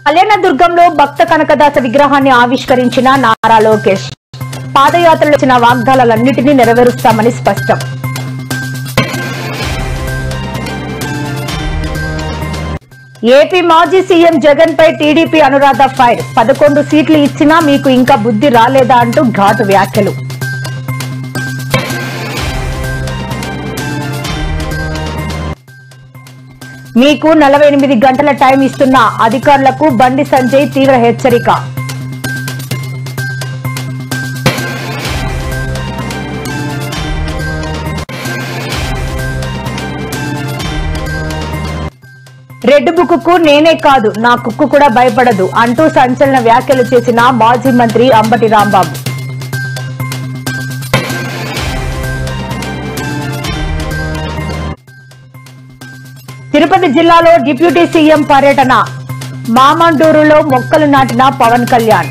కళ్యాణదుర్గంలో భక్త కనకదాస విగ్రహాన్ని ఆవిష్కరించిన నారా లోకేష్. పాదయాత్రలో ఇచ్చిన వాగ్దానాలన్నింటినీ నెరవేరుస్తామని స్పష్టం. ఏపీ మాజీ సీఎం జగన్ పై టీడీపీ అనురాధ ఫైర్. 11 సీట్లు ఇచ్చినా మీకు ఇంకా బుద్ధి రాలేదా అంటూ ఘాటు వ్యాఖ్యలు. మీకు 48 గంటల టైం ఇస్తున్న అధికారులకు బండి సంజయ్ తీవ్ర హెచ్చరిక. రెడ్ బుక్ కు నేనే కాదు నా కుక్కు కూడా భయపడదు అంటూ సంచలన వ్యాఖ్యలు చేసిన మాజీ మంత్రి అంబటి రాంబాబు. తిరుపతి జిల్లాలో డిప్యూటీ సీఎం పర్యటన. మామండూరులో మొక్కలు నాటిన పవన్ కళ్యాణ్.